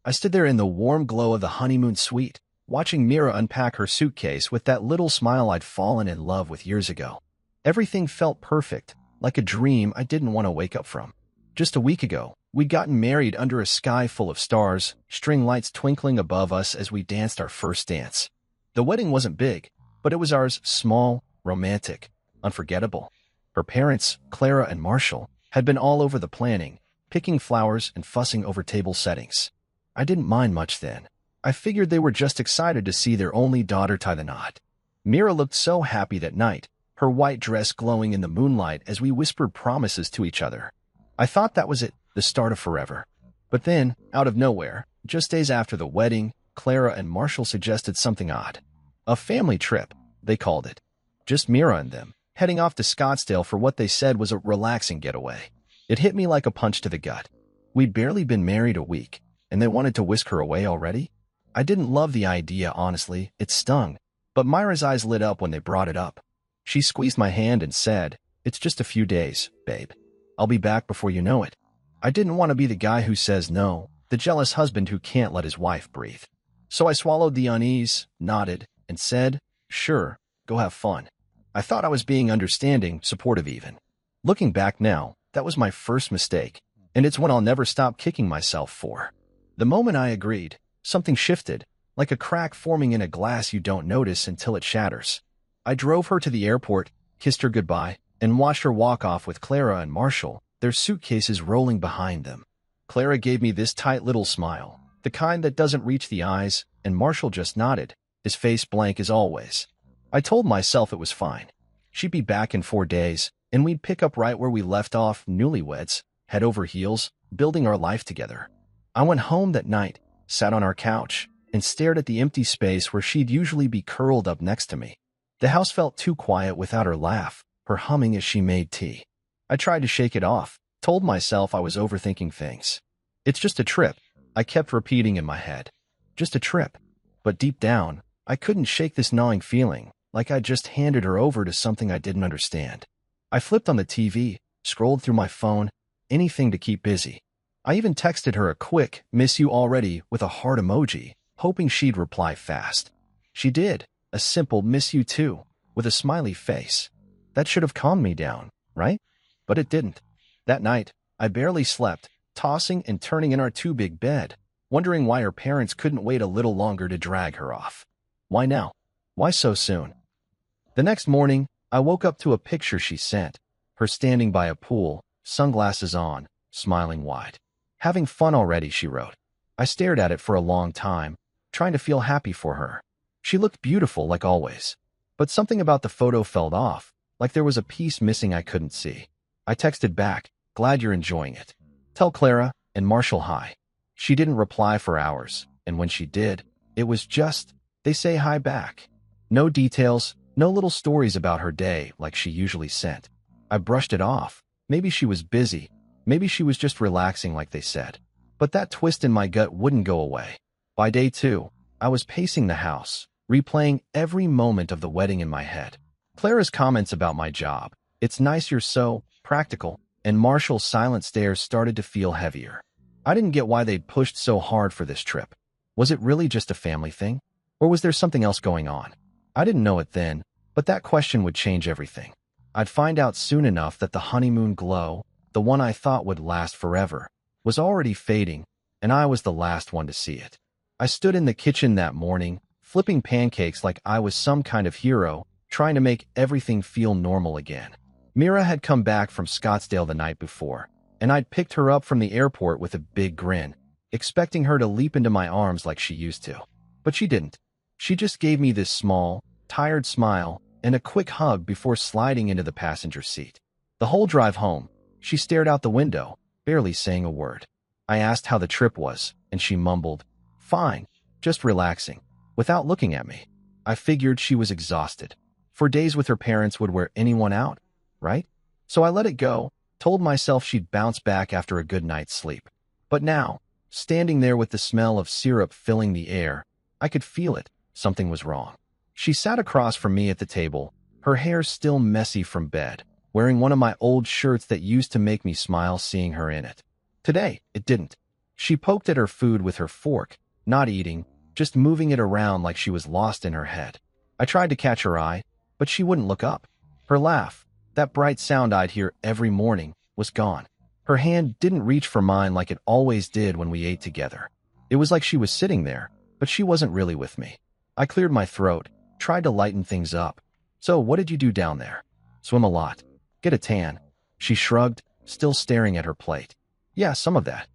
I stood there in the warm glow of the honeymoon suite, watching Mira unpack her suitcase with that little smile I'd fallen in love with years ago. Everything felt perfect, like a dream I didn't want to wake up from. Just a week ago, we'd gotten married under a sky full of stars, string lights twinkling above us as we danced our first dance. The wedding wasn't big, but it was ours, small, romantic, unforgettable. Her parents, Clara and Marshall, had been all over the planning, picking flowers and fussing over table settings. I didn't mind much then. I figured they were just excited to see their only daughter tie the knot. Mira looked so happy that night, her white dress glowing in the moonlight as we whispered promises to each other. I thought that was it, the start of forever. But then, out of nowhere, just days after the wedding, Clara and Marshall suggested something odd. A family trip, they called it. Just Mira and them, heading off to Scottsdale for what they said was a relaxing getaway. It hit me like a punch to the gut. We'd barely been married a week, and they wanted to whisk her away already? I didn't love the idea, honestly. It stung. But Myra's eyes lit up when they brought it up. She squeezed my hand and said, "It's just a few days, babe. I'll be back before you know it." I didn't want to be the guy who says no, the jealous husband who can't let his wife breathe. So I swallowed the unease, nodded, and said, "Sure, go have fun." I thought I was being understanding, supportive even. Looking back now, that was my first mistake, and it's one I'll never stop kicking myself for. The moment I agreed, something shifted, like a crack forming in a glass you don't notice until it shatters. I drove her to the airport, kissed her goodbye, and watched her walk off with Clara and Marshall, their suitcases rolling behind them. Clara gave me this tight little smile, the kind that doesn't reach the eyes, and Marshall just nodded, his face blank as always. I told myself it was fine. She'd be back in 4 days, and we'd pick up right where we left off, newlyweds, head over heels, building our life together. I went home that night, sat on our couch, and stared at the empty space where she'd usually be curled up next to me. The house felt too quiet without her laugh, her humming as she made tea. I tried to shake it off, told myself I was overthinking things. "It's just a trip," I kept repeating in my head. Just a trip. But deep down, I couldn't shake this gnawing feeling, like I'd just handed her over to something I didn't understand. I flipped on the TV, scrolled through my phone, anything to keep busy. I even texted her a quick, "Miss you already," with a heart emoji, hoping she'd reply fast. She did, a simple "miss you too," with a smiley face. That should have calmed me down, right? But it didn't. That night, I barely slept, tossing and turning in our too-big bed, wondering why her parents couldn't wait a little longer to drag her off. Why now? Why so soon? The next morning, I woke up to a picture she sent, her standing by a pool, sunglasses on, smiling wide. "Having fun already," she wrote. I stared at it for a long time, trying to feel happy for her. She looked beautiful like always. But something about the photo felt off, like there was a piece missing I couldn't see. I texted back, "Glad you're enjoying it. Tell Clara and Marshall hi." She didn't reply for hours, and when she did, it was just, "They say hi back." No details, no little stories about her day like she usually sent. I brushed it off. Maybe she was busy. Maybe she was just relaxing like they said. But that twist in my gut wouldn't go away. By day 2, I was pacing the house, replaying every moment of the wedding in my head. Clara's comments about my job, "It's nice you're so practical," and Marshall's silent stares started to feel heavier. I didn't get why they'd pushed so hard for this trip. Was it really just a family thing? Or was there something else going on? I didn't know it then, but that question would change everything. I'd find out soon enough that the honeymoon glow, the one I thought would last forever, was already fading, and I was the last one to see it. I stood in the kitchen that morning, flipping pancakes like I was some kind of hero, trying to make everything feel normal again. Mira had come back from Scottsdale the night before, and I'd picked her up from the airport with a big grin, expecting her to leap into my arms like she used to. But she didn't. She just gave me this small, tired smile and a quick hug before sliding into the passenger seat. The whole drive home, she stared out the window, barely saying a word. I asked how the trip was, and she mumbled, "Fine, just relaxing," without looking at me. I figured she was exhausted. 4 days with her parents would wear anyone out, right? So I let it go, told myself she'd bounce back after a good night's sleep. But now, standing there with the smell of syrup filling the air, I could feel it. Something was wrong. She sat across from me at the table, her hair still messy from bed, wearing one of my old shirts that used to make me smile seeing her in it. Today, it didn't. She poked at her food with her fork, not eating, just moving it around like she was lost in her head. I tried to catch her eye, but she wouldn't look up. Her laugh, that bright sound I'd hear every morning, was gone. Her hand didn't reach for mine like it always did when we ate together. It was like she was sitting there, but she wasn't really with me. I cleared my throat, tried to lighten things up. So what did you do down there? Swim a lot. Get a tan. She shrugged, still staring at her plate. Yeah, some of that.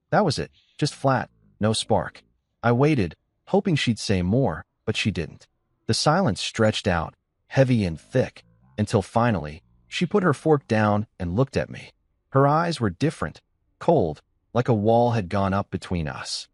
That was it. Just flat. No spark. I waited, hoping she'd say more, but she didn't. The silence stretched out, heavy and thick, until finally, she put her fork down and looked at me. Her eyes were different, cold, like a wall had gone up between us.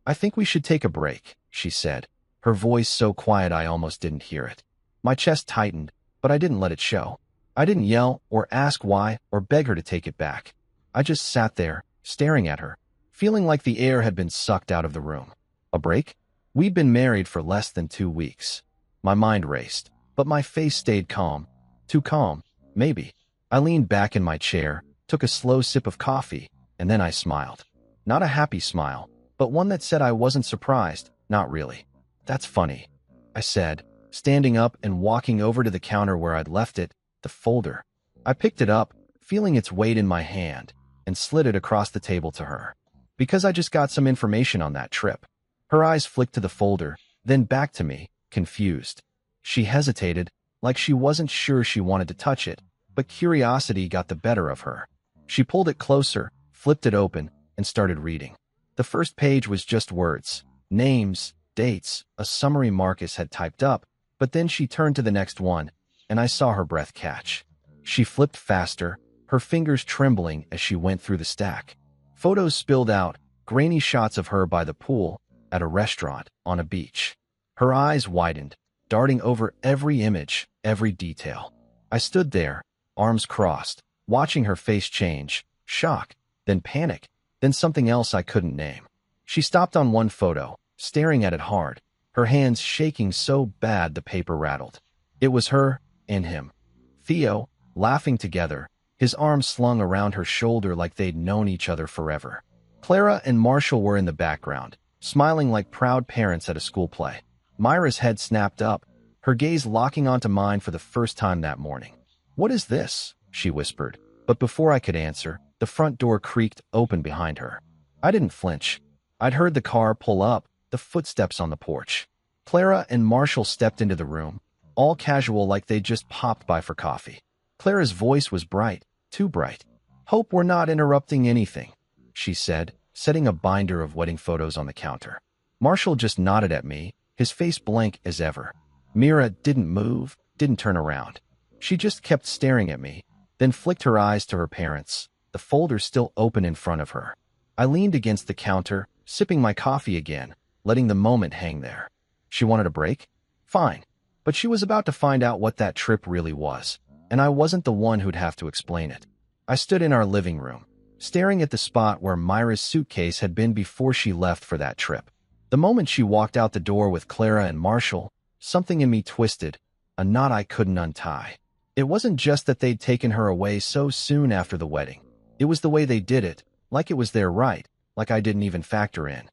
I think we should take a break, she said, her voice so quiet I almost didn't hear it. My chest tightened, but I didn't let it show. I didn't yell or ask why or beg her to take it back. I just sat there, staring at her, feeling like the air had been sucked out of the room. A break? We'd been married for less than 2 weeks. My mind raced, but my face stayed calm. Too calm, maybe. I leaned back in my chair, took a slow sip of coffee, and then I smiled. Not a happy smile, but one that said I wasn't surprised, not really. That's funny, I said, standing up and walking over to the counter where I'd left it, the folder. I picked it up, feeling its weight in my hand, and slid it across the table to her. Because I just got some information on that trip. Her eyes flicked to the folder, then back to me, confused. She hesitated, like she wasn't sure she wanted to touch it, but curiosity got the better of her. She pulled it closer, flipped it open, and started reading. The first page was just words, names, dates, a summary Marcus had typed up, but then she turned to the next one, and I saw her breath catch. She flipped faster, her fingers trembling as she went through the stack. Photos spilled out, grainy shots of her by the pool, at a restaurant, on a beach. Her eyes widened, darting over every image, every detail. I stood there, arms crossed, watching her face change, shock, then panic, then something else I couldn't name. She stopped on one photo, staring at it hard, her hands shaking so bad the paper rattled. It was her and him. Theo, laughing together, his arms slung around her shoulder like they'd known each other forever. Clara and Marshall were in the background, smiling like proud parents at a school play. Myra's head snapped up, her gaze locking onto mine for the first time that morning. "What is this?" she whispered, but before I could answer, the front door creaked open behind her. I didn't flinch. I'd heard the car pull up, the footsteps on the porch. Clara and Marshall stepped into the room, all casual like they'd just popped by for coffee. Clara's voice was bright, too bright. "Hope we're not interrupting anything," she said, setting a binder of wedding photos on the counter. Marshall just nodded at me, his face blank as ever. Mira didn't move, didn't turn around. She just kept staring at me, then flicked her eyes to her parents, the folder still open in front of her. I leaned against the counter, sipping my coffee again, letting the moment hang there. She wanted a break? Fine. But she was about to find out what that trip really was, and I wasn't the one who'd have to explain it. I stood in our living room, staring at the spot where Myra's suitcase had been before she left for that trip. The moment she walked out the door with Clara and Marshall, something in me twisted, a knot I couldn't untie. It wasn't just that they'd taken her away so soon after the wedding. It was the way they did it, like it was their right, like I didn't even factor in.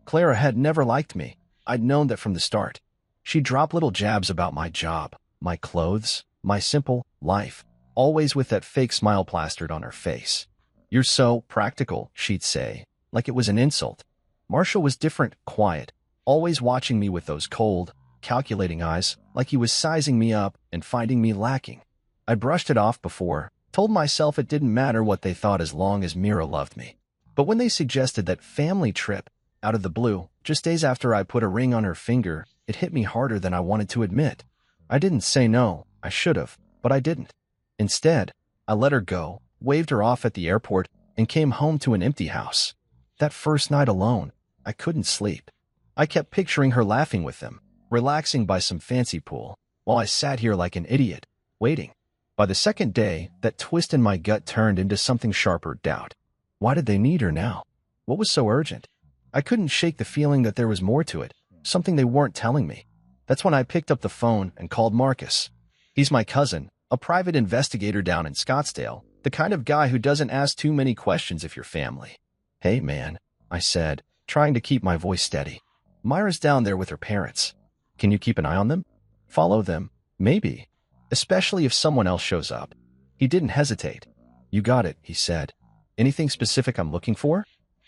Clara had never liked me. I'd known that from the start. She'd drop little jabs about my job, my clothes, my simple life, always with that fake smile plastered on her face. "You're so practical," she'd say, like it was an insult. Marshall was different, quiet, always watching me with those cold, calculating eyes, like he was sizing me up and finding me lacking. I brushed it off before, told myself it didn't matter what they thought as long as Mira loved me. But when they suggested that family trip, out of the blue, just days after I put a ring on her finger, it hit me harder than I wanted to admit. I didn't say no, I should have, but I didn't. Instead, I let her go, waved her off at the airport, and came home to an empty house. That first night alone, I couldn't sleep. I kept picturing her laughing with them, relaxing by some fancy pool, while I sat here like an idiot, waiting. By the second day, that twist in my gut turned into something sharper, doubt. Why did they need her now? What was so urgent? I couldn't shake the feeling that there was more to it, something they weren't telling me. That's when I picked up the phone and called Marcus. He's my cousin, a private investigator down in Scottsdale, the kind of guy who doesn't ask too many questions if you're family. Hey, man, I said, trying to keep my voice steady. Myra's down there with her parents. Can you keep an eye on them? Follow them? Maybe. Especially if someone else shows up. He didn't hesitate. You got it, he said. Anything specific I'm looking for?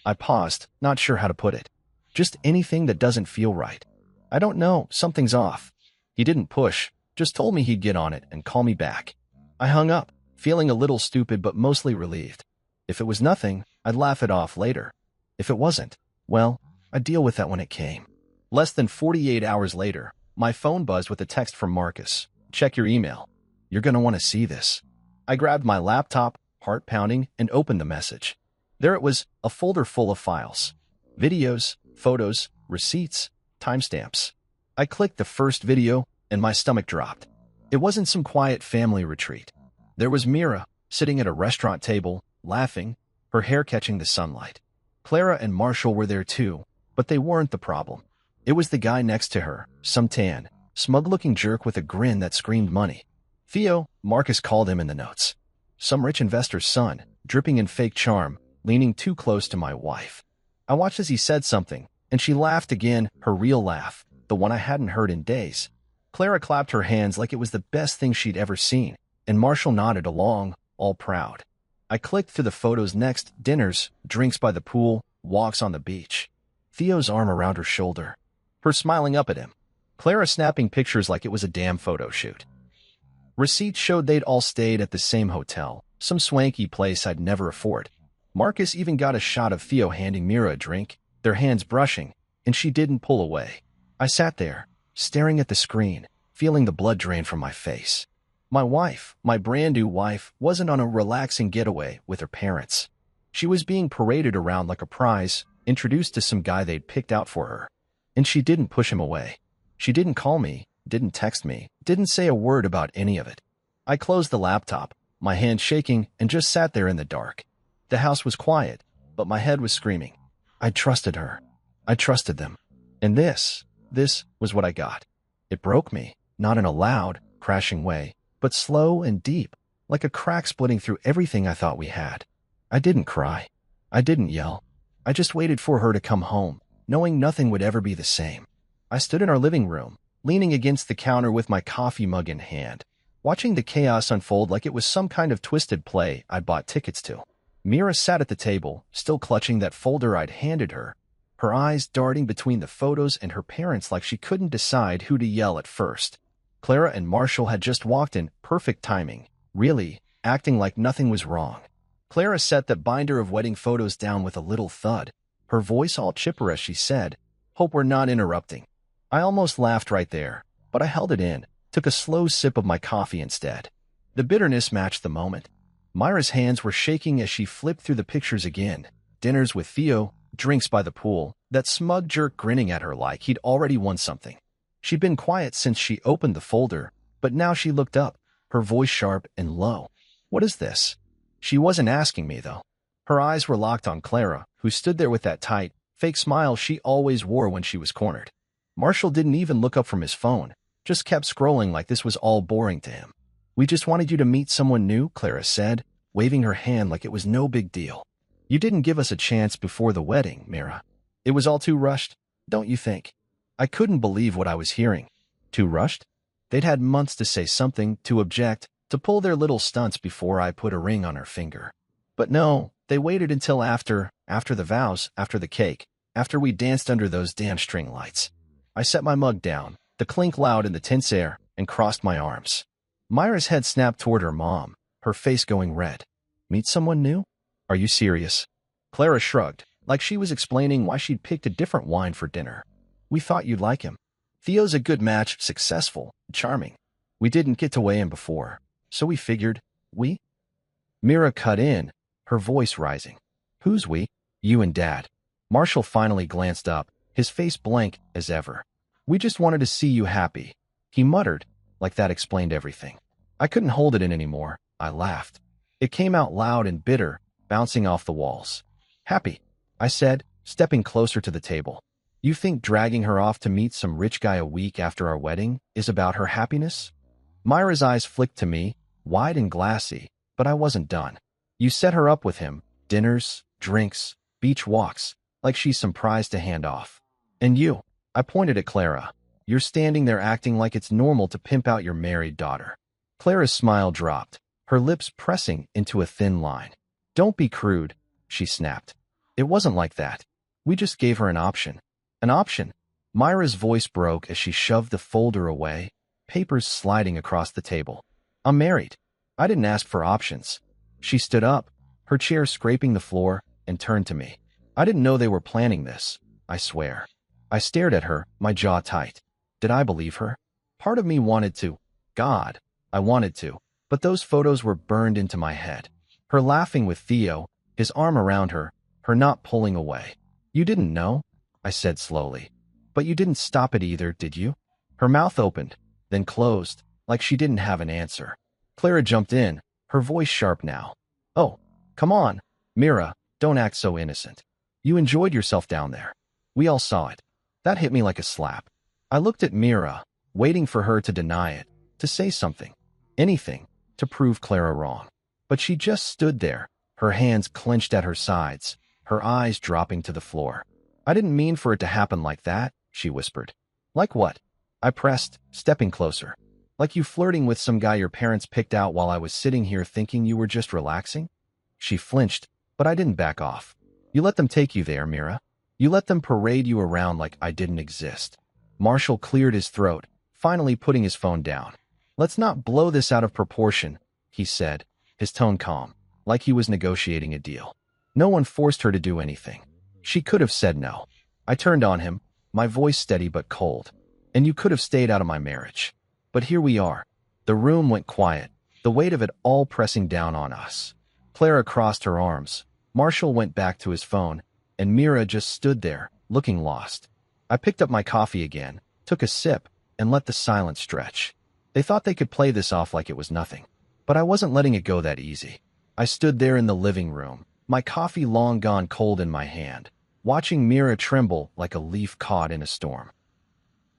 I paused, not sure how to put it. Just anything that doesn't feel right. I don't know, something's off. He didn't push, just told me he'd get on it and call me back. I hung up, feeling a little stupid but mostly relieved. If it was nothing, I'd laugh it off later. If it wasn't, well, I'd deal with that when it came. Less than 48 hours later, my phone buzzed with a text from Marcus. Check your email. You're gonna want to see this. I grabbed my laptop, heart pounding, and opened the message. There it was, a folder full of files. Videos, photos, receipts, timestamps. I clicked the first video, and my stomach dropped. It wasn't some quiet family retreat. There was Mira, sitting at a restaurant table, laughing, her hair catching the sunlight. Clara and Marshall were there too, but they weren't the problem. It was the guy next to her, some tan, smug-looking jerk with a grin that screamed money. Theo, Marcus called him in the notes. Some rich investor's son, dripping in fake charm, leaning too close to my wife. I watched as he said something, and she laughed again, her real laugh, the one I hadn't heard in days. Clara clapped her hands like it was the best thing she'd ever seen, and Marshall nodded along, all proud. I clicked through the photos next, dinners, drinks by the pool, walks on the beach. Theo's arm around her shoulder. Her smiling up at him. Clara snapping pictures like it was a damn photo shoot. Receipts showed they'd all stayed at the same hotel, some swanky place I'd never afford. Marcus even got a shot of Theo handing Mira a drink, their hands brushing, and she didn't pull away. I sat there, staring at the screen, feeling the blood drain from my face. My wife, my brand new wife, wasn't on a relaxing getaway with her parents. She was being paraded around like a prize, introduced to some guy they'd picked out for her. And she didn't push him away. She didn't call me, didn't text me, didn't say a word about any of it. I closed the laptop, my hand shaking, and just sat there in the dark. The house was quiet, but my head was screaming. I trusted her. I trusted them. And this was what I got. It broke me, not in a loud, crashing way, but slow and deep, like a crack splitting through everything I thought we had. I didn't cry. I didn't yell. I just waited for her to come home, knowing nothing would ever be the same. I stood in our living room, leaning against the counter with my coffee mug in hand, watching the chaos unfold like it was some kind of twisted play I'd bought tickets to. Mira sat at the table, still clutching that folder I'd handed her, her eyes darting between the photos and her parents like she couldn't decide who to yell at first. Clara and Marshall had just walked in, perfect timing, really, acting like nothing was wrong. Clara set that binder of wedding photos down with a little thud, her voice all chipper as she said, "Hope we're not interrupting." I almost laughed right there, but I held it in, took a slow sip of my coffee instead. The bitterness matched the moment. Myra's hands were shaking as she flipped through the pictures again. Dinners with Theo, drinks by the pool, that smug jerk grinning at her like he'd already won something. She'd been quiet since she opened the folder, but now she looked up, her voice sharp and low. "What is this?" She wasn't asking me, though. Her eyes were locked on Clara, who stood there with that tight, fake smile she always wore when she was cornered. Marshall didn't even look up from his phone, just kept scrolling like this was all boring to him. "We just wanted you to meet someone new," Clara said, waving her hand like it was no big deal. "You didn't give us a chance before the wedding, Mira. It was all too rushed, don't you think?" I couldn't believe what I was hearing. Too rushed? They'd had months to say something, to object, to pull their little stunts before I put a ring on her finger. But no, they waited until after the vows, after the cake, after we danced under those damn string lights. I set my mug down, the clink loud in the tense air, and crossed my arms. Myra's head snapped toward her mom, her face going red. "Meet someone new? Are you serious?" Clara shrugged, like she was explaining why she'd picked a different wine for dinner. "We thought you'd like him. Theo's a good match, successful, charming. We didn't get to weigh him before, so we figured, we?" Mira cut in, her voice rising. "Who's we?" "You and Dad." Marshall finally glanced up, his face blank as ever. "We just wanted to see you happy," he muttered, like that explained everything. I couldn't hold it in anymore. I laughed. It came out loud and bitter, bouncing off the walls. "Happy," I said, stepping closer to the table. "You think dragging her off to meet some rich guy a week after our wedding is about her happiness?" Myra's eyes flicked to me, wide and glassy, but I wasn't done. "You set her up with him, dinners, drinks, beach walks, like she's some prize to hand off. And you, I pointed at Clara. You're standing there acting like it's normal to pimp out your married daughter. Clara's smile dropped, her lips pressing into a thin line. Don't be crude, she snapped. It wasn't like that. We just gave her an option. An option? Myra's voice broke as she shoved the folder away, papers sliding across the table. I'm married. I didn't ask for options. She stood up, her chair scraping the floor, and turned to me. I didn't know they were planning this, I swear. I stared at her, my jaw tight. Did I believe her? Part of me wanted to. God, I wanted to. But those photos were burned into my head. Her laughing with Theo, his arm around her, her not pulling away. You didn't know, I said slowly. But you didn't stop it either, did you? Her mouth opened, then closed, like she didn't have an answer. Clara jumped in, her voice sharp now. Oh, come on, Mira, don't act so innocent. You enjoyed yourself down there. We all saw it. That hit me like a slap. I looked at Mira, waiting for her to deny it, to say something, anything, to prove Clara wrong. But she just stood there, her hands clenched at her sides, her eyes dropping to the floor. I didn't mean for it to happen like that, she whispered. Like what? I pressed, stepping closer. Like you flirting with some guy your parents picked out while I was sitting here thinking you were just relaxing? She flinched, but I didn't back off. You let them take you there, Mira. You let them parade you around like I didn't exist. Marshall cleared his throat, finally putting his phone down. Let's not blow this out of proportion, he said, his tone calm, like he was negotiating a deal. No one forced her to do anything. She could have said no. I turned on him, my voice steady but cold. And you could have stayed out of my marriage. But here we are. The room went quiet, the weight of it all pressing down on us. Clara crossed her arms. Marshall went back to his phone, and Mira just stood there, looking lost. I picked up my coffee again, took a sip, and let the silence stretch. They thought they could play this off like it was nothing. But I wasn't letting it go that easy. I stood there in the living room, my coffee long gone cold in my hand, watching Mira tremble like a leaf caught in a storm.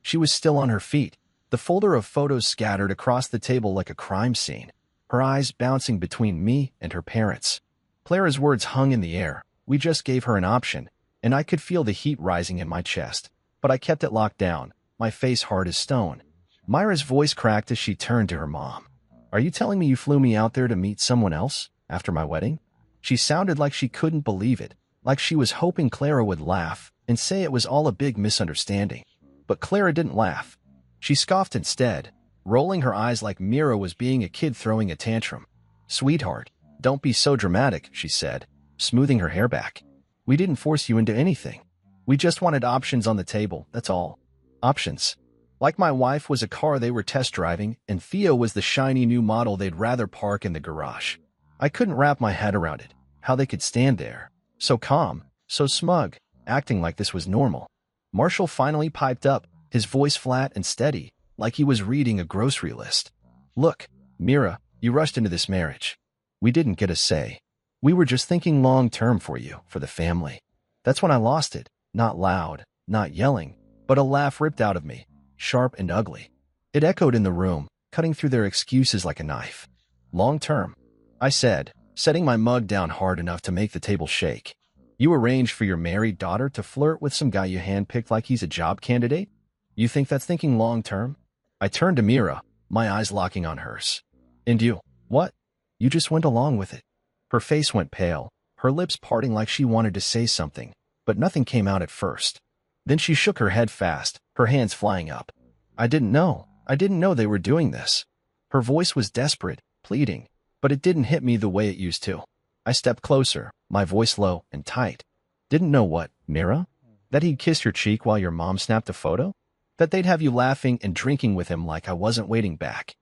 She was still on her feet, the folder of photos scattered across the table like a crime scene, her eyes bouncing between me and her parents. Clara's words hung in the air. We just gave her an option, and I could feel the heat rising in my chest. But I kept it locked down, my face hard as stone. Myra's voice cracked as she turned to her mom. Are you telling me you flew me out there to meet someone else after my wedding? She sounded like she couldn't believe it, like she was hoping Clara would laugh and say it was all a big misunderstanding. But Clara didn't laugh. She scoffed instead, rolling her eyes like Mira was being a kid throwing a tantrum. Sweetheart, don't be so dramatic, she said, smoothing her hair back. We didn't force you into anything. We just wanted options on the table, that's all. Options. Like my wife was a car they were test driving, and Theo was the shiny new model they'd rather park in the garage. I couldn't wrap my head around it, how they could stand there, so calm, so smug, acting like this was normal. Marshall finally piped up, his voice flat and steady, like he was reading a grocery list. Look, Mira, you rushed into this marriage. We didn't get a say. We were just thinking long-term for you, for the family. That's when I lost it, not loud, not yelling, but a laugh ripped out of me, sharp and ugly. It echoed in the room, cutting through their excuses like a knife. Long-term, I said, setting my mug down hard enough to make the table shake. You arranged for your married daughter to flirt with some guy you handpicked like he's a job candidate? You think that's thinking long-term? I turned to Mira, my eyes locking on hers. And you, what? You just went along with it. Her face went pale, her lips parting like she wanted to say something, but nothing came out at first. Then she shook her head fast, her hands flying up. I didn't know they were doing this. Her voice was desperate, pleading, but it didn't hit me the way it used to. I stepped closer, my voice low and tight. Didn't know what, Mira? That he'd kiss your cheek while your mom snapped a photo? That they'd have you laughing and drinking with him like I wasn't waiting back?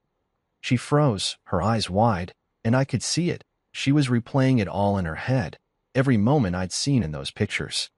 She froze, her eyes wide, and I could see it. She was replaying it all in her head, every moment I'd seen in those pictures.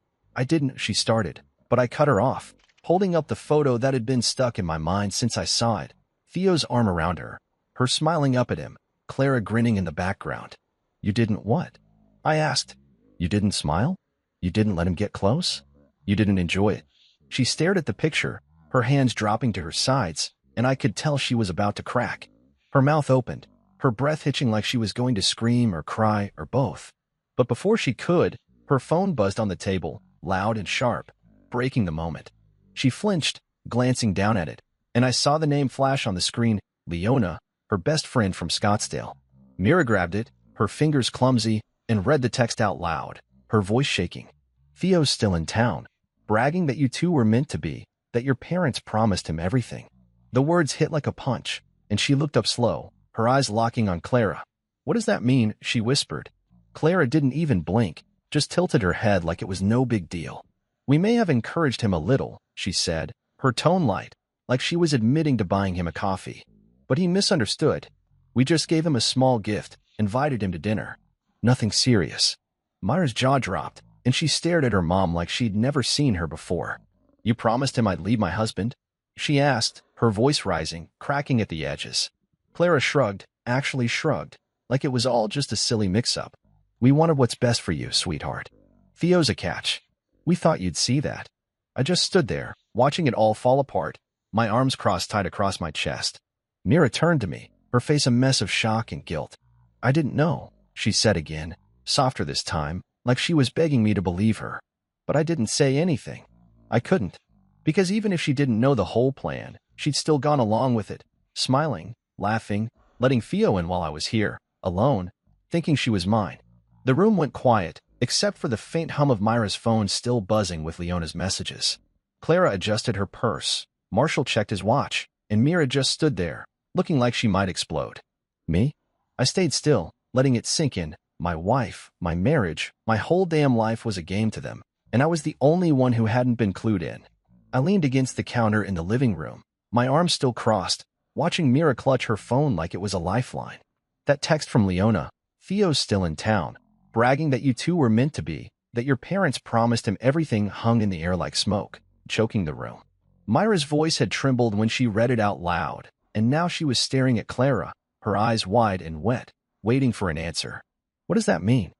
She started, but I cut her off, holding up the photo that had been stuck in my mind since I saw it. Theo's arm around her, her smiling up at him, Clara grinning in the background. You didn't what? I asked. You didn't smile? You didn't let him get close? You didn't enjoy it? She stared at the picture, her hands dropping to her sides, and I could tell she was about to crack. Her mouth opened, her breath hitching like she was going to scream or cry or both. But before she could, Her phone buzzed on the table, loud and sharp, breaking the moment. She flinched, glancing down at it, and I saw the name flash on the screen, Leona, her best friend from Scottsdale. Mira grabbed it, her fingers clumsy, and read the text out loud, her voice shaking. Theo's still in town, bragging that you two were meant to be, that your parents promised him everything. The words hit like a punch, and she looked up slow, her eyes locking on Clara. What does that mean? She whispered. Clara didn't even blink, just tilted her head like it was no big deal. We may have encouraged him a little, she said, her tone light, like she was admitting to buying him a coffee. But he misunderstood. We just gave him a small gift, invited him to dinner. Nothing serious. Myra's jaw dropped, and she stared at her mom like she'd never seen her before. You promised him I'd leave my husband? She asked, her voice rising, cracking at the edges. Clara shrugged, actually shrugged, like it was all just a silly mix-up. We wanted what's best for you, sweetheart. Theo's a catch. We thought you'd see that. I just stood there, watching it all fall apart, my arms crossed tight across my chest. Mira turned to me, her face a mess of shock and guilt. I didn't know, she said again, softer this time, like she was begging me to believe her. But I didn't say anything. I couldn't. Because even if she didn't know the whole plan, she'd still gone along with it, smiling, laughing, letting Theo in while I was here, alone, thinking she was mine. The room went quiet, except for the faint hum of Myra's phone still buzzing with Leona's messages. Clara adjusted her purse, Marshall checked his watch, and Mira just stood there, looking like she might explode. Me? I stayed still, letting it sink in. My wife, my marriage, my whole damn life was a game to them, and I was the only one who hadn't been clued in. I leaned against the counter in the living room, my arms still crossed, watching Mira clutch her phone like it was a lifeline. That text from Leona, Theo's still in town, bragging that you two were meant to be, that your parents promised him everything, hung in the air like smoke, choking the room. Myra's voice had trembled when she read it out loud, and now she was staring at Clara, her eyes wide and wet, waiting for an answer. What does that mean?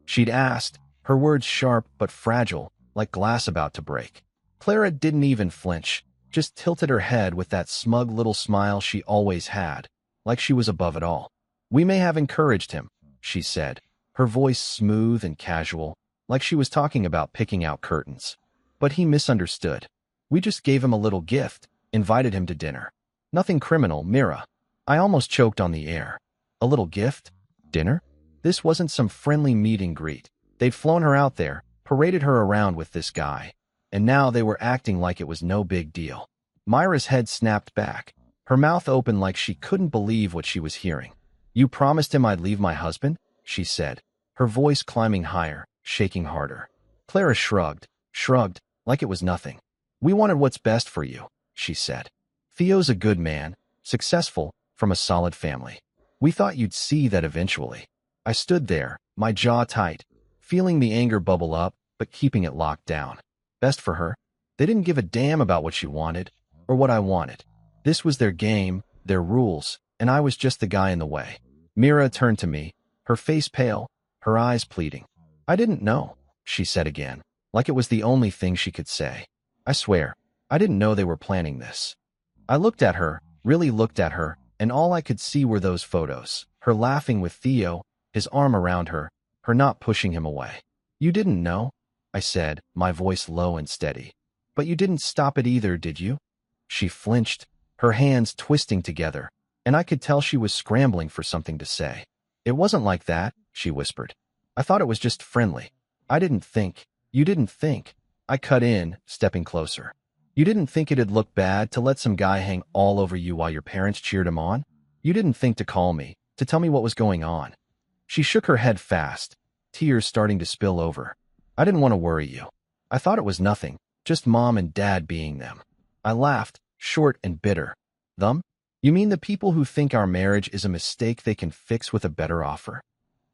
She'd asked, her words sharp but fragile, like glass about to break. Clara didn't even flinch, just tilted her head with that smug little smile she always had, like she was above it all. We may have encouraged him, she said, her voice smooth and casual, like she was talking about picking out curtains. But he misunderstood. We just gave him a little gift, invited him to dinner. Nothing criminal, Mira. I almost choked on the air. A little gift? Dinner? This wasn't some friendly meet and greet. They'd flown her out there, paraded her around with this guy, and now they were acting like it was no big deal. Myra's head snapped back, her mouth open like she couldn't believe what she was hearing. You promised him I'd leave my husband? She said, her voice climbing higher, shaking harder. Clara shrugged, like it was nothing. We wanted what's best for you, she said. Theo's a good man, successful, from a solid family. We thought you'd see that eventually. I stood there, my jaw tight, feeling the anger bubble up, but keeping it locked down. Best for her? They didn't give a damn about what she wanted, or what I wanted. This was their game, their rules, and I was just the guy in the way. Mira turned to me, her face pale, her eyes pleading. I didn't know, she said again, like it was the only thing she could say. I swear, I didn't know they were planning this. I looked at her, really looked at her, and all I could see were those photos, her laughing with Theo, his arm around her, her not pushing him away. You didn't know? I said, my voice low and steady. But you didn't stop it either, did you? She flinched, her hands twisting together, and I could tell she was scrambling for something to say. It wasn't like that, she whispered. I thought it was just friendly. I didn't think. You didn't think. I cut in, stepping closer. You didn't think it'd look bad to let some guy hang all over you while your parents cheered him on? You didn't think to call me, to tell me what was going on. She shook her head fast, tears starting to spill over. I didn't want to worry you. I thought it was nothing, just Mom and Dad being them. I laughed, short and bitter. Them? You mean the people who think our marriage is a mistake they can fix with a better offer?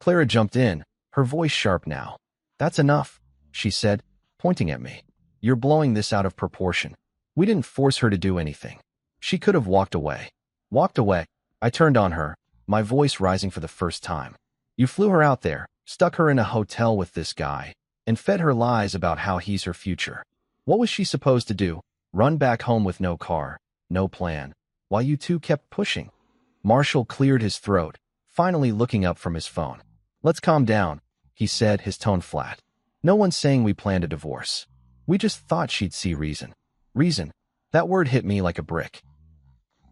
Clara jumped in, her voice sharp now. That's enough, she said, pointing at me. You're blowing this out of proportion. We didn't force her to do anything. She could have walked away. Walked away. I turned on her, my voice rising for the first time. You flew her out there, stuck her in a hotel with this guy, and fed her lies about how he's her future. What was she supposed to do? Run back home with no car, no plan, while you two kept pushing? Marshall cleared his throat, finally looking up from his phone. Let's calm down, he said, his tone flat. No one's saying we planned a divorce. We just thought she'd see reason. Reason. That word hit me like a brick.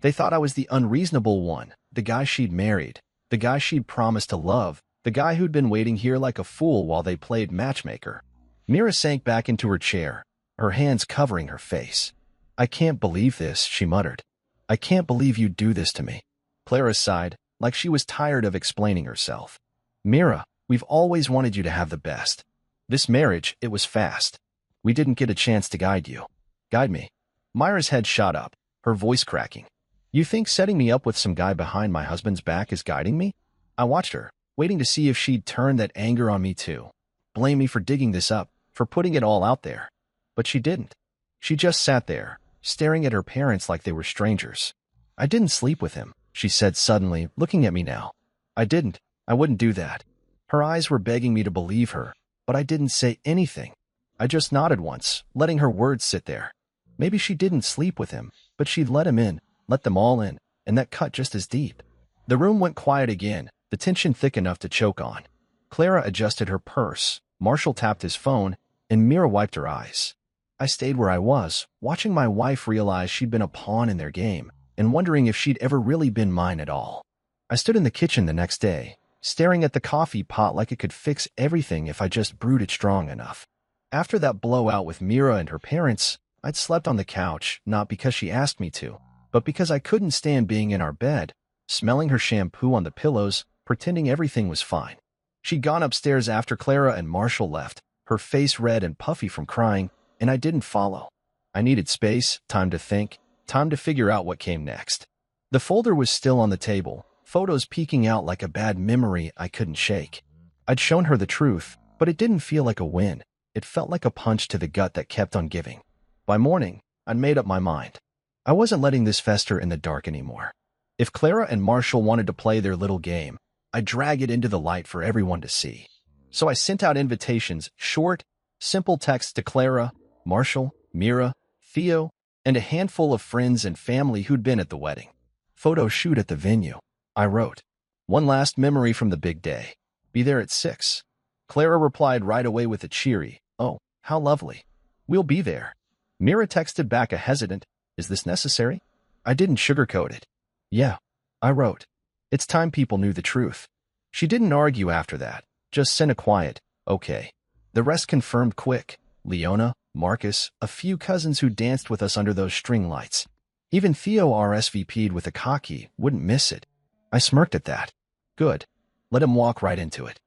They thought I was the unreasonable one, the guy she'd married, the guy she'd promised to love, the guy who'd been waiting here like a fool while they played matchmaker. Mira sank back into her chair, her hands covering her face. I can't believe this, she muttered. I can't believe you'd do this to me. Clara sighed, like she was tired of explaining herself. Mira, we've always wanted you to have the best. This marriage, it was fast. We didn't get a chance to guide you. Guide me. Myra's head shot up, her voice cracking. You think setting me up with some guy behind my husband's back is guiding me? I watched her, waiting to see if she'd turn that anger on me too. Blame me for digging this up, for putting it all out there. But she didn't. She just sat there, staring at her parents like they were strangers. I didn't sleep with him, she said suddenly, looking at me now. I didn't. I wouldn't do that. Her eyes were begging me to believe her, but I didn't say anything. I just nodded once, letting her words sit there. Maybe she didn't sleep with him, but she'd let him in, let them all in, and that cut just as deep. The room went quiet again, the tension thick enough to choke on. Clara adjusted her purse, Marshall tapped his phone, and Mira wiped her eyes. I stayed where I was, watching my wife realize she'd been a pawn in their game, and wondering if she'd ever really been mine at all. I stood in the kitchen the next day, staring at the coffee pot like it could fix everything if I just brewed it strong enough. After that blowout with Mira and her parents, I'd slept on the couch, not because she asked me to, but because I couldn't stand being in our bed, smelling her shampoo on the pillows, pretending everything was fine. She'd gone upstairs after Clara and Marshall left, her face red and puffy from crying, and I didn't follow. I needed space, time to think, time to figure out what came next. The folder was still on the table, photos peeking out like a bad memory I couldn't shake. I'd shown her the truth, but it didn't feel like a win. It felt like a punch to the gut that kept on giving. By morning, I'd made up my mind. I wasn't letting this fester in the dark anymore. If Clara and Marshall wanted to play their little game, I'd drag it into the light for everyone to see. So I sent out invitations, short, simple texts to Clara, Marshall, Mira, Theo, and a handful of friends and family who'd been at the wedding. Photo shoot at the venue, I wrote. One last memory from the big day. Be there at 6. Clara replied right away with a cheery, "Oh, how lovely. We'll be there." Mira texted back a hesitant, "Is this necessary?" I didn't sugarcoat it. "Yeah," I wrote. It's time people knew the truth. She didn't argue after that, just sent a quiet, "Okay." The rest confirmed quick. Leona, Marcus, a few cousins who danced with us under those string lights. Even Theo RSVP'd with a cocky, wouldn't miss it. I smirked at that. Good. Let him walk right into it.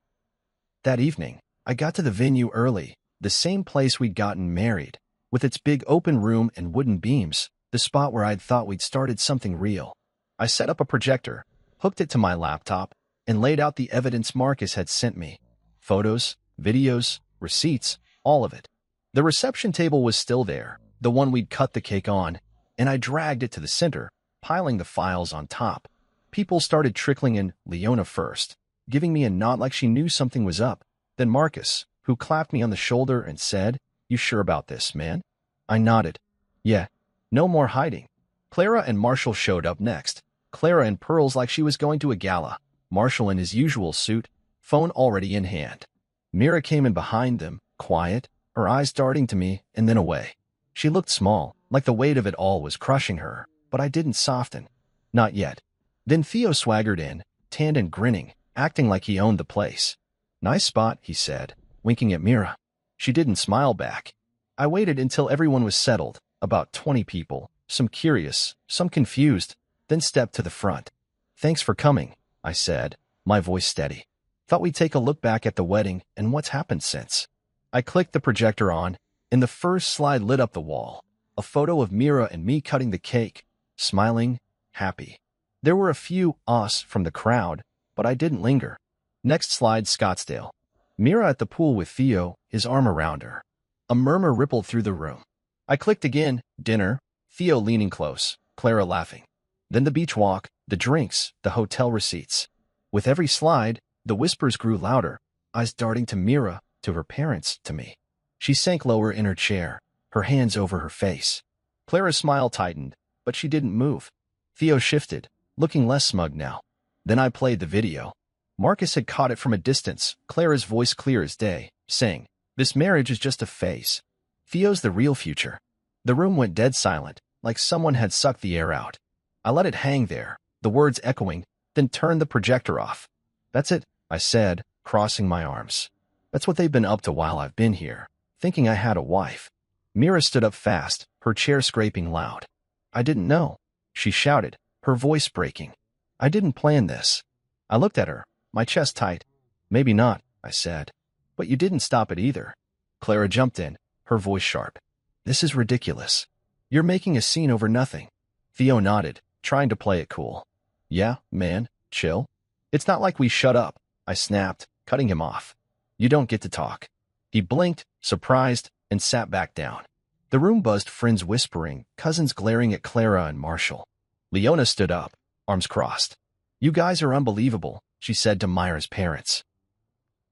That evening, I got to the venue early, the same place we'd gotten married, with its big open room and wooden beams, the spot where I'd thought we'd started something real. I set up a projector, hooked it to my laptop, and laid out the evidence Marcus had sent me. Photos, videos, receipts, all of it. The reception table was still there, the one we'd cut the cake on, and I dragged it to the center, piling the files on top. People started trickling in, Leona first, giving me a nod like she knew something was up. Then Marcus, who clapped me on the shoulder and said, "You sure about this, man?" I nodded. "Yeah, no more hiding." Clara and Marshall showed up next. Clara in pearls like she was going to a gala. Marshall in his usual suit, phone already in hand. Mira came in behind them, quiet, her eyes darting to me and then away. She looked small, like the weight of it all was crushing her, but I didn't soften. Not yet. Then Theo swaggered in, tanned and grinning, acting like he owned the place. "Nice spot," he said, winking at Mira. She didn't smile back. I waited until everyone was settled, about 20 people, some curious, some confused, then stepped to the front. "Thanks for coming," I said, my voice steady. "Thought we'd take a look back at the wedding and what's happened since." I clicked the projector on, and the first slide lit up the wall. A photo of Mira and me cutting the cake, smiling, happy. There were a few us from the crowd, but I didn't linger. Next slide, Scottsdale. Mira at the pool with Theo, his arm around her. A murmur rippled through the room. I clicked again, dinner, Theo leaning close, Clara laughing. Then the beach walk, the drinks, the hotel receipts. With every slide, the whispers grew louder, eyes darting to Mira, to her parents, to me. She sank lower in her chair, her hands over her face. Clara's smile tightened, but she didn't move. Theo shifted, looking less smug now. Then I played the video. Marcus had caught it from a distance, Clara's voice clear as day, saying, This marriage is just a phase. Theo's the real future. The room went dead silent, like someone had sucked the air out. I let it hang there, the words echoing, then turned the projector off. That's it, I said, crossing my arms. That's what they've been up to while I've been here, thinking I had a wife. Mira stood up fast, her chair scraping loud. I didn't know, she shouted, her voice breaking. I didn't plan this. I looked at her, my chest tight. Maybe not, I said. But you didn't stop it either. Clara jumped in, her voice sharp. This is ridiculous. You're making a scene over nothing. Theo nodded, trying to play it cool. Yeah, man, chill. It's not like we shut up, I snapped, cutting him off. You don't get to talk. He blinked, surprised, and sat back down. The room buzzed, friends whispering, cousins glaring at Clara and Marshall. Leona stood up, arms crossed. You guys are unbelievable, she said to Myra's parents.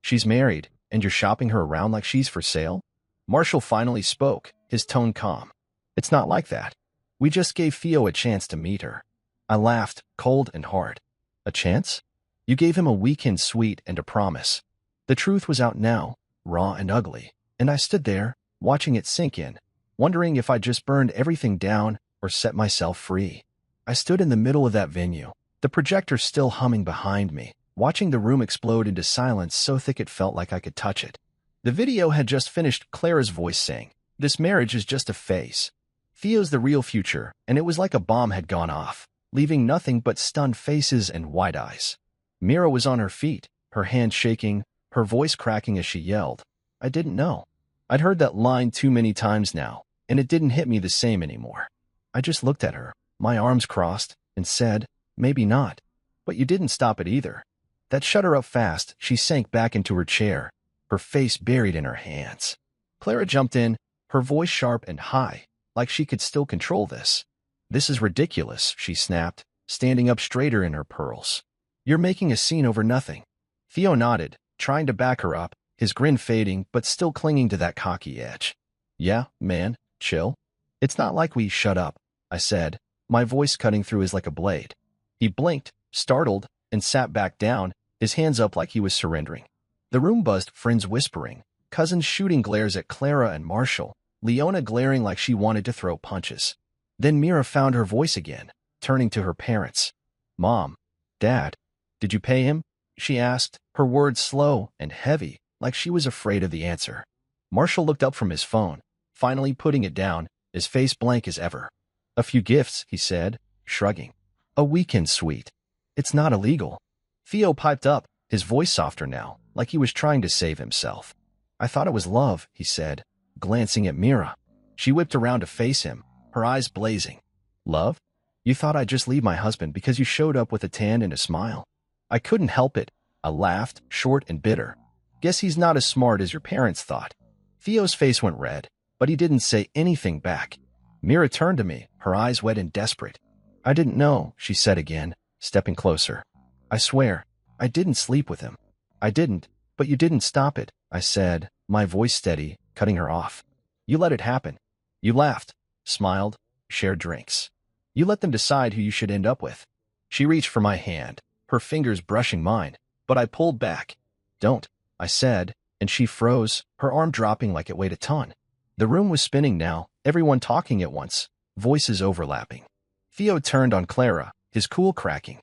She's married, and you're shopping her around like she's for sale? Marshall finally spoke, his tone calm. It's not like that. We just gave Theo a chance to meet her. I laughed, cold and hard. A chance? You gave him a weekend suite and a promise. The truth was out now, raw and ugly, and I stood there, watching it sink in, wondering if I'd just burned everything down or set myself free. I stood in the middle of that venue, the projector still humming behind me, watching the room explode into silence so thick it felt like I could touch it. The video had just finished, Clara's voice saying, "This marriage is just a phase. Theo's the real future," and it was like a bomb had gone off, leaving nothing but stunned faces and wide eyes. Mira was on her feet, her hand shaking, her voice cracking as she yelled. I didn't know. I'd heard that line too many times now, and it didn't hit me the same anymore. I just looked at her, my arms crossed, and said, maybe not. But you didn't stop it either. That shut her up fast. She sank back into her chair, her face buried in her hands. Clara jumped in, her voice sharp and high, like she could still control this. This is ridiculous, she snapped, standing up straighter in her pearls. You're making a scene over nothing. Theo nodded, trying to back her up, his grin fading but still clinging to that cocky edge. Yeah, man, chill. It's not like we shut up, I said, my voice cutting through his like a blade. He blinked, startled, and sat back down, his hands up like he was surrendering. The room buzzed, friends whispering, cousins shooting glares at Clara and Marshall, Leona glaring like she wanted to throw punches. Then Mira found her voice again, turning to her parents. Mom, Dad, did you pay him? She asked, her words slow and heavy, like she was afraid of the answer. Marshall looked up from his phone, finally putting it down, his face blank as ever. A few gifts, he said, shrugging. A weekend suite. It's not illegal. Theo piped up, his voice softer now, like he was trying to save himself. I thought it was love, he said, glancing at Mira. She whipped around to face him, her eyes blazing. Love? You thought I'd just leave my husband because you showed up with a tan and a smile? I couldn't help it. I laughed, short and bitter. Guess he's not as smart as your parents thought. Theo's face went red, but he didn't say anything back. Mira turned to me, her eyes wet and desperate. I didn't know, she said again, stepping closer. I swear, I didn't sleep with him. I didn't, but you didn't stop it, I said, my voice steady, cutting her off. You let it happen. You laughed, smiled, shared drinks. You let them decide who you should end up with. She reached for my hand, her fingers brushing mine, but I pulled back. Don't, I said, and she froze, her arm dropping like it weighed a ton. The room was spinning now, everyone talking at once, voices overlapping. Theo turned on Clara, his cool cracking.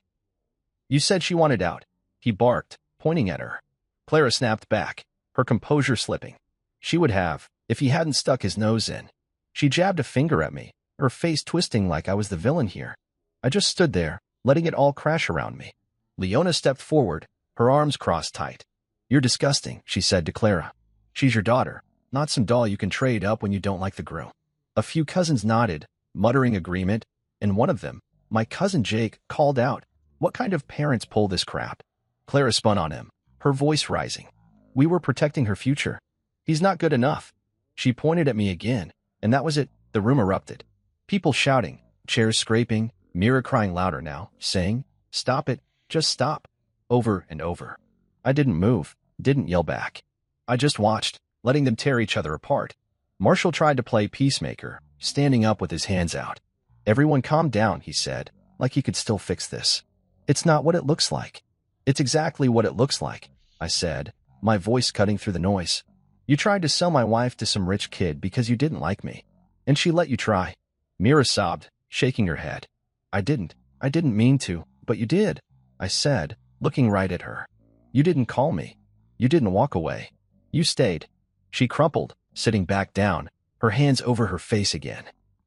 You said she wanted out, he barked, pointing at her. Clara snapped back, her composure slipping. She would have, if he hadn't stuck his nose in. She jabbed a finger at me, her face twisting like I was the villain here. I just stood there, letting it all crash around me. Leona stepped forward, her arms crossed tight. You're disgusting, she said to Clara. She's your daughter, not some doll you can trade up when you don't like the groom. A few cousins nodded, muttering agreement, and one of them, my cousin Jake, called out, What kind of parents pull this crap? Clara spun on him, her voice rising. We were protecting her future. He's not good enough. She pointed at me again, and that was it. The room erupted. People shouting, chairs scraping, Mira crying louder now, saying, Stop it, just stop. Over and over. I didn't move, didn't yell back. I just watched, letting them tear each other apart. Marshall tried to play peacemaker, standing up with his hands out. Everyone calm down, he said, like he could still fix this. It's not what it looks like. It's exactly what it looks like, I said, my voice cutting through the noise. You tried to sell my wife to some rich kid because you didn't like me. And she let you try. Mira sobbed, shaking her head. I didn't mean to, but you did, I said, looking right at her. You didn't call me. You didn't walk away. You stayed. She crumpled, sitting back down, her hands over her face again.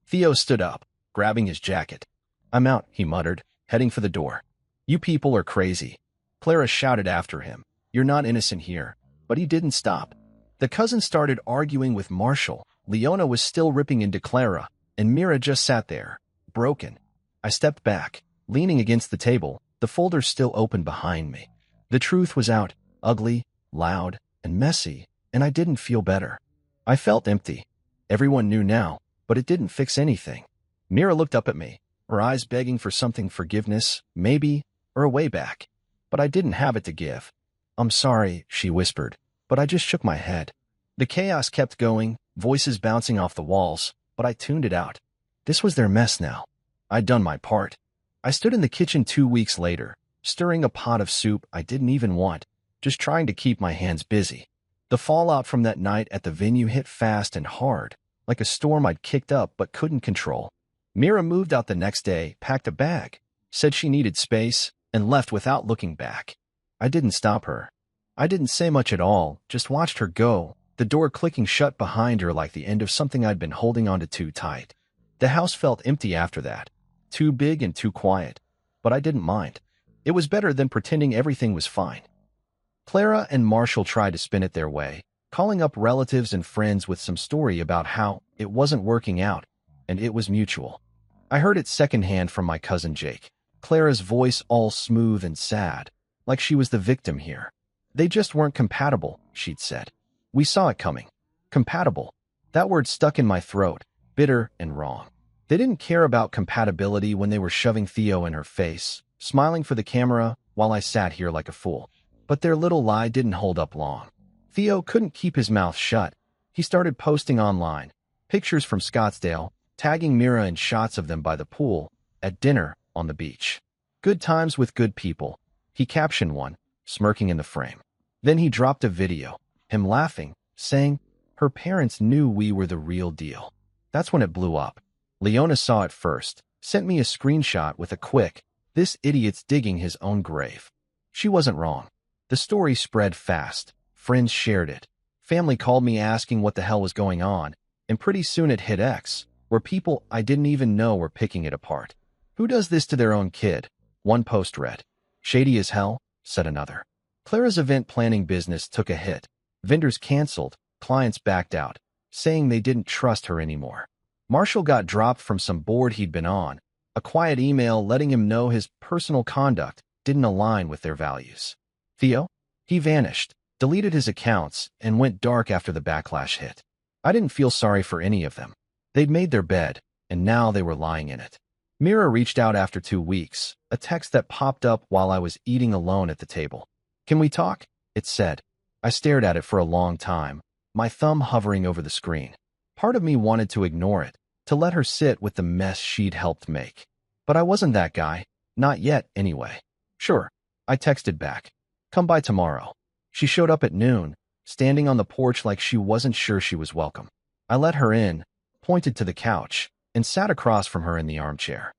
Theo stood up, grabbing his jacket. I'm out, he muttered, heading for the door. You people are crazy. Clara shouted after him. You're not innocent here. But he didn't stop. The cousins started arguing with Marshall. Leona was still ripping into Clara, and Mira just sat there, broken. I stepped back, leaning against the table, the folder still open behind me. The truth was out, ugly, loud, and messy, and I didn't feel better. I felt empty. Everyone knew now, but it didn't fix anything. Mira looked up at me, her eyes begging for something, forgiveness, maybe, or a way back. But I didn't have it to give. I'm sorry, she whispered, but I just shook my head. The chaos kept going, voices bouncing off the walls, but I tuned it out. This was their mess now. I'd done my part. I stood in the kitchen 2 weeks later, stirring a pot of soup I didn't even want, just trying to keep my hands busy. The fallout from that night at the venue hit fast and hard, like a storm I'd kicked up but couldn't control. Mira moved out the next day, packed a bag, said she needed space, and left without looking back. I didn't stop her. I didn't say much at all, just watched her go, the door clicking shut behind her like the end of something I'd been holding onto too tight. The house felt empty after that, too big and too quiet, but I didn't mind. It was better than pretending everything was fine. Clara and Marshall tried to spin it their way, calling up relatives and friends with some story about how it wasn't working out, and it was mutual. I heard it secondhand from my cousin Jake, Clara's voice all smooth and sad, like she was the victim here. They just weren't compatible, she'd said. We saw it coming. Compatible. That word stuck in my throat, bitter and wrong. They didn't care about compatibility when they were shoving Theo in her face, smiling for the camera while I sat here like a fool. But their little lie didn't hold up long. Theo couldn't keep his mouth shut. He started posting online, pictures from Scottsdale, tagging Mira in shots of them by the pool, at dinner, on the beach. Good times with good people. He captioned one, smirking in the frame. Then he dropped a video, him laughing, saying, her parents knew we were the real deal. That's when it blew up. Leona saw it first, sent me a screenshot with a quick, this idiot's digging his own grave. She wasn't wrong. The story spread fast. Friends shared it. Family called me asking what the hell was going on, and pretty soon it hit X, where people I didn't even know were picking it apart. Who does this to their own kid? One post read. Shady as hell, said another. Clara's event planning business took a hit. Vendors canceled, clients backed out, saying they didn't trust her anymore. Marshall got dropped from some board he'd been on, a quiet email letting him know his personal conduct didn't align with their values. Theo? He vanished, deleted his accounts, and went dark after the backlash hit. I didn't feel sorry for any of them. They'd made their bed, and now they were lying in it. Mira reached out after 2 weeks, a text that popped up while I was eating alone at the table. Can we talk? It said. I stared at it for a long time, my thumb hovering over the screen. Part of me wanted to ignore it, to let her sit with the mess she'd helped make. But I wasn't that guy. Not yet, anyway. Sure, I texted back. Come by tomorrow. She showed up at noon, standing on the porch like she wasn't sure she was welcome. I let her in, pointed to the couch, and sat across from her in the armchair.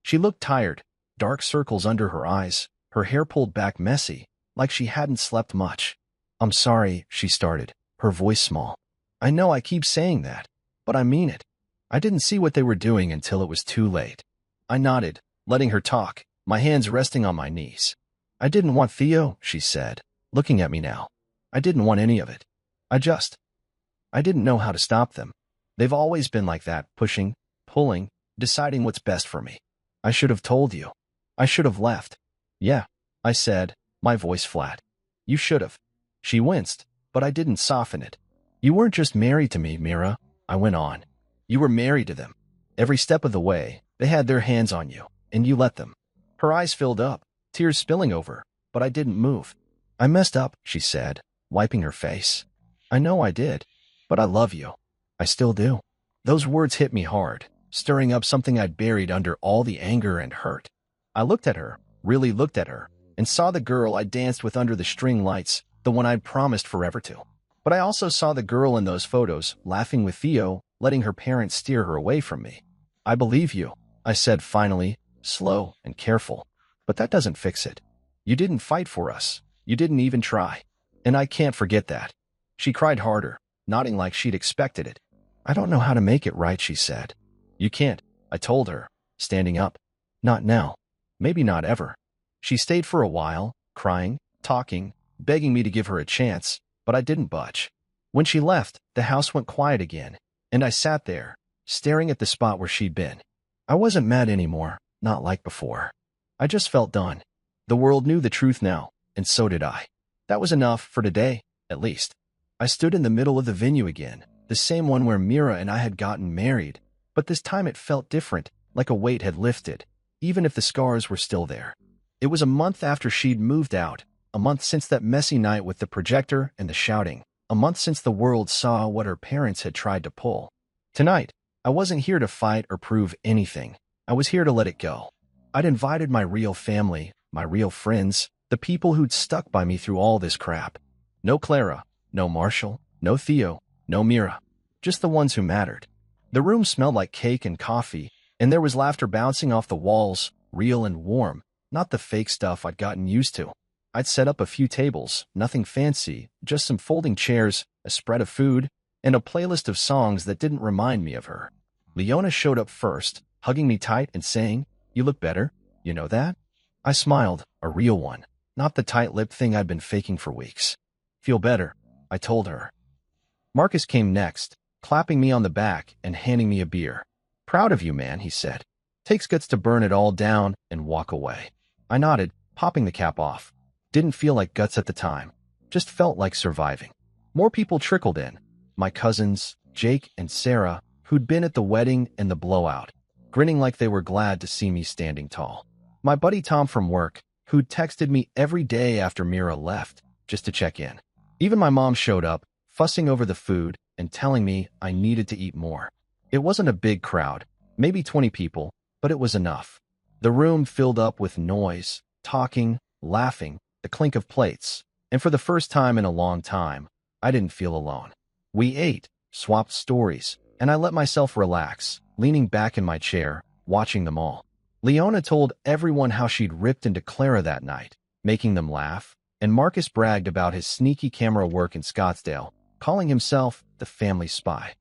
She looked tired, dark circles under her eyes, her hair pulled back messy, like she hadn't slept much. I'm sorry, she started, her voice small. I know I keep saying that, but I mean it. I didn't see what they were doing until it was too late. I nodded, letting her talk, my hands resting on my knees. I didn't want Theo, she said, looking at me now. I didn't want any of it. I didn't know how to stop them. They've always been like that, pushing, pulling, deciding what's best for me. I should have told you. I should have left. Yeah, I said, my voice flat. You should have. She winced, but I didn't soften it. You weren't just married to me, Mira, I went on. You were married to them. Every step of the way, they had their hands on you, and you let them. Her eyes filled up, tears spilling over, but I didn't move. I messed up, she said, wiping her face. I know I did, but I love you. I still do. Those words hit me hard, stirring up something I'd buried under all the anger and hurt. I looked at her, really looked at her, and saw the girl I danced with under the string lights, the one I'd promised forever to. But I also saw the girl in those photos, laughing with Theo, letting her parents steer her away from me. I believe you, I said finally, slow and careful. But that doesn't fix it. You didn't fight for us. You didn't even try. And I can't forget that. She cried harder, nodding like she'd expected it. I don't know how to make it right, she said. You can't, I told her, standing up. Not now. Maybe not ever. She stayed for a while, crying, talking, begging me to give her a chance, but I didn't budge. When she left, the house went quiet again, and I sat there, staring at the spot where she'd been. I wasn't mad anymore, not like before. I just felt done. The world knew the truth now, and so did I. That was enough for today, at least. I stood in the middle of the venue again, the same one where Mira and I had gotten married, but this time it felt different, like a weight had lifted, even if the scars were still there. It was a month after she'd moved out, a month since that messy night with the projector and the shouting, a month since the world saw what her parents had tried to pull. Tonight, I wasn't here to fight or prove anything. I was here to let it go. I'd invited my real family, my real friends, the people who'd stuck by me through all this crap. No Clara, no Marshall, no Theo, no Mira. Just the ones who mattered. The room smelled like cake and coffee, and there was laughter bouncing off the walls, real and warm, not the fake stuff I'd gotten used to. I'd set up a few tables, nothing fancy, just some folding chairs, a spread of food, and a playlist of songs that didn't remind me of her. Leona showed up first, hugging me tight and saying, "You look better, you know that?" I smiled, a real one, not the tight-lipped thing I'd been faking for weeks. "Feel better," I told her. Marcus came next, clapping me on the back and handing me a beer. "Proud of you, man," he said. "Takes guts to burn it all down and walk away." I nodded, popping the cap off. Didn't feel like guts at the time. Just felt like surviving. More people trickled in. My cousins, Jake and Sarah, who'd been at the wedding and the blowout, grinning like they were glad to see me standing tall. My buddy Tom from work, who'd texted me every day after Mira left, just to check in. Even my mom showed up, fussing over the food and telling me I needed to eat more. It wasn't a big crowd, maybe 20 people, but it was enough. The room filled up with noise, talking, laughing, the clink of plates, and for the first time in a long time, I didn't feel alone. We ate, swapped stories, and I let myself relax, leaning back in my chair, watching them all. Leona told everyone how she'd ripped into Clara that night, making them laugh, and Marcus bragged about his sneaky camera work in Scottsdale, calling himself the family spy.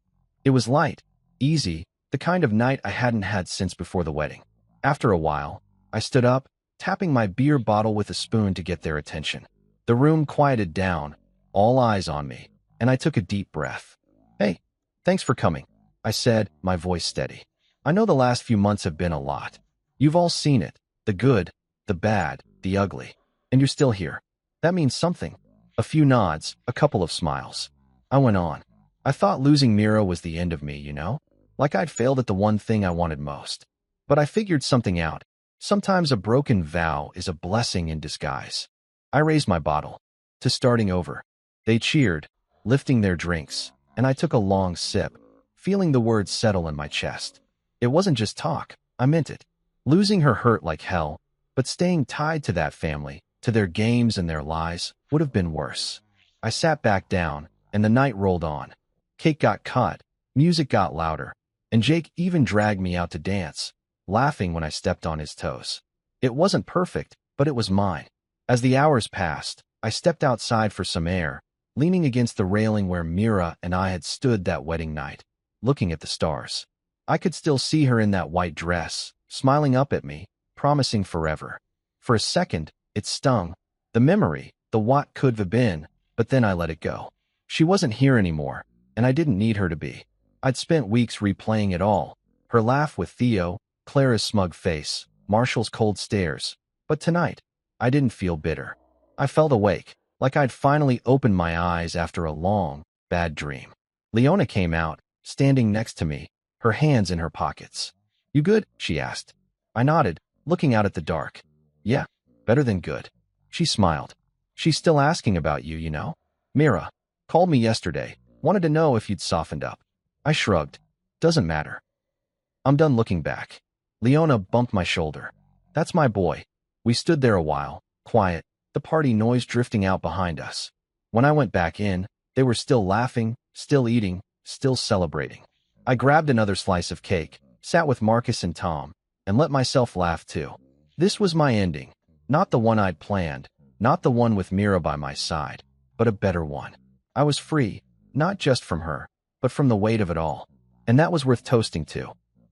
It was light, easy, the kind of night I hadn't had since before the wedding. After a while, I stood up, tapping my beer bottle with a spoon to get their attention. The room quieted down, all eyes on me, and I took a deep breath. "Hey, thanks for coming," I said, my voice steady. "I know the last few months have been a lot. You've all seen it, the good, the bad, the ugly, and you're still here. That means something." A few nods, a couple of smiles. I went on. "I thought losing Mira was the end of me, you know? Like I'd failed at the one thing I wanted most. But I figured something out. Sometimes a broken vow is a blessing in disguise." I raised my bottle. "To starting over." They cheered, lifting their drinks, and I took a long sip, feeling the words settle in my chest. It wasn't just talk, I meant it. Losing her hurt like hell, but staying tied to that family, to their games and their lies, would have been worse. I sat back down, and the night rolled on. Cake got cut, music got louder, and Jake even dragged me out to dance, laughing when I stepped on his toes. It wasn't perfect, but it was mine. As the hours passed, I stepped outside for some air, leaning against the railing where Mira and I had stood that wedding night, looking at the stars. I could still see her in that white dress, smiling up at me, promising forever. For a second, it stung. The memory, the what could have been, but then I let it go. She wasn't here anymore, and I didn't need her to be. I'd spent weeks replaying it all. Her laugh with Theo, Clara's smug face, Marshall's cold stares. But tonight, I didn't feel bitter. I felt awake, like I'd finally opened my eyes after a long, bad dream. Leona came out, standing next to me, her hands in her pockets. "You good?" she asked. I nodded, looking out at the dark. "Yeah, better than good." She smiled. "She's still asking about you, you know? Mira called me yesterday, wanted to know if you'd softened up." I shrugged. "Doesn't matter. I'm done looking back." Leona bumped my shoulder. "That's my boy." We stood there a while, quiet, the party noise drifting out behind us. When I went back in, They were still laughing, still eating, still celebrating. I grabbed another slice of cake, sat with Marcus and Tom, and let myself laugh too. This was my ending. Not the one I'd planned, not the one with Mira by my side, but a better one. I was free, not just from her, but from the weight of it all. And that was worth toasting to.